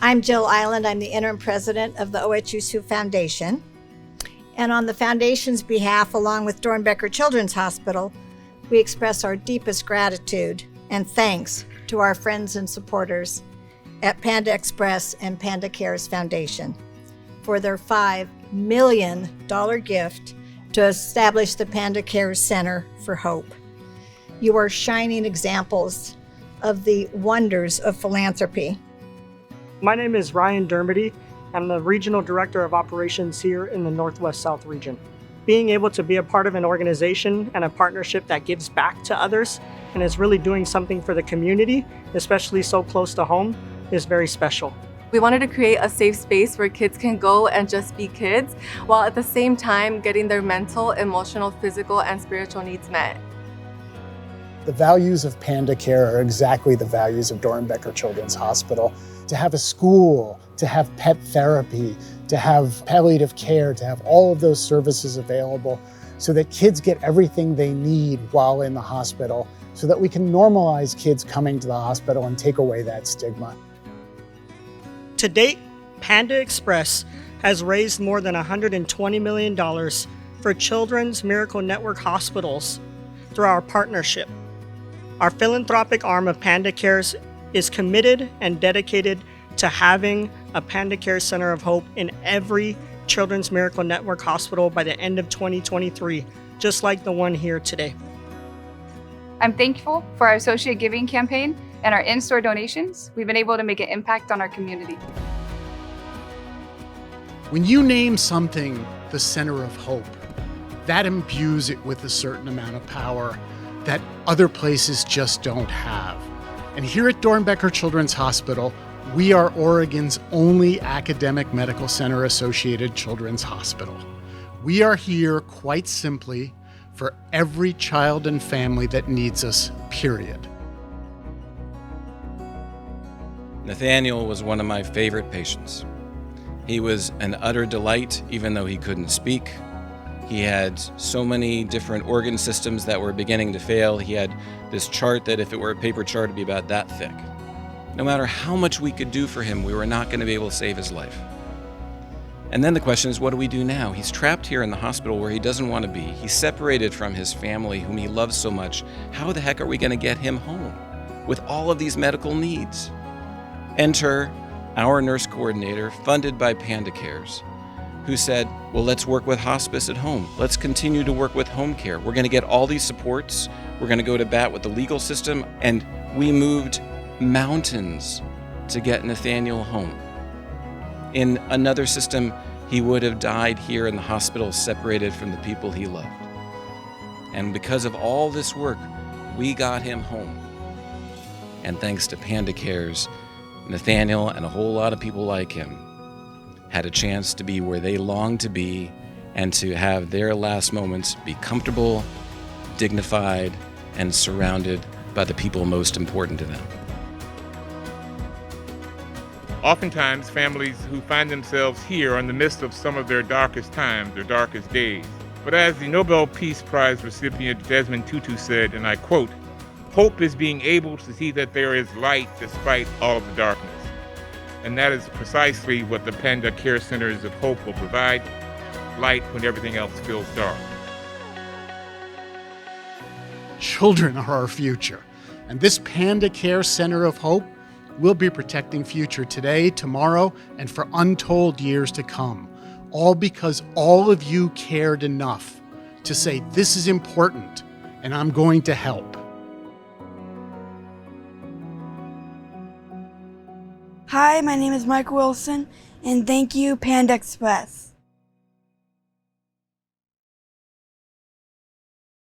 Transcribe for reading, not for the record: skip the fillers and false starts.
I'm Jill Island. I'm the interim president of the OHSU Foundation. And on the Foundation's behalf, along with Doernbecher Children's Hospital, we express our deepest gratitude and thanks to our friends and supporters at Panda Express and Panda Cares Foundation for their $5 million gift to establish the Panda Cares Center for Hope. You are shining examples of the wonders of philanthropy. My name is Ryan Dermody. I'm the Regional Director of Operations here in the Northwest South region. Being able to be a part of an organization and a partnership that gives back to others and is really doing something for the community, especially so close to home, is very special. We wanted to create a safe space where kids can go and just be kids, while at the same time getting their mental, emotional, physical, and spiritual needs met. The values of Panda Care are exactly the values of Doernbecher Children's Hospital. To have a school, to have pet therapy, to have palliative care, to have all of those services available so that kids get everything they need while in the hospital, so that we can normalize kids coming to the hospital and take away that stigma. To date, Panda Express has raised more than $120 million for Children's Miracle Network hospitals through our partnership. Our philanthropic arm of Panda Cares is committed and dedicated to having a Panda Cares Center of Hope in every Children's Miracle Network hospital by the end of 2023, just like the one here today. I'm thankful for our associate giving campaign and our in-store donations. We've been able to make an impact on our community. When you name something the Center of Hope, that imbues it with a certain amount of power that other places just don't have. And here at Doernbecher Children's Hospital, we are Oregon's only academic medical center associated children's hospital. We are here quite simply for every child and family that needs us, period. Nathanael was one of my favorite patients. He was an utter delight, even though he couldn't speak. He had so many different organ systems that were beginning to fail. He had this chart that if it were a paper chart, it'd be about that thick. No matter how much we could do for him, we were not going to be able to save his life. And then the question is, what do we do now? He's trapped here in the hospital where he doesn't want to be. He's separated from his family, whom he loves so much. How the heck are we going to get him home with all of these medical needs? Enter our nurse coordinator, funded by Panda Cares, who said, well, let's work with hospice at home. Let's continue to work with home care. We're going to get all these supports. We're going to go to bat with the legal system. And we moved mountains to get Nathanael home. In another system, he would have died here in the hospital, separated from the people he loved. And because of all this work, we got him home. And thanks to Panda Cares, Nathanael and a whole lot of people like him had a chance to be where they longed to be and to have their last moments be comfortable, dignified, and surrounded by the people most important to them. Oftentimes, families who find themselves here are in the midst of some of their darkest times, their darkest days. But as the Nobel Peace Prize recipient Desmond Tutu said, and I quote, "Hope is being able to see that there is light despite all of the darkness." And that is precisely what the Panda Care Centers of Hope will provide, light when everything else feels dark. Children are our future, and this Panda Care Center of Hope will be protecting future today, tomorrow, and for untold years to come, all because all of you cared enough to say, this is important, and I'm going to help. Hi, my name is Mike Wilson, and thank you, Panda Express.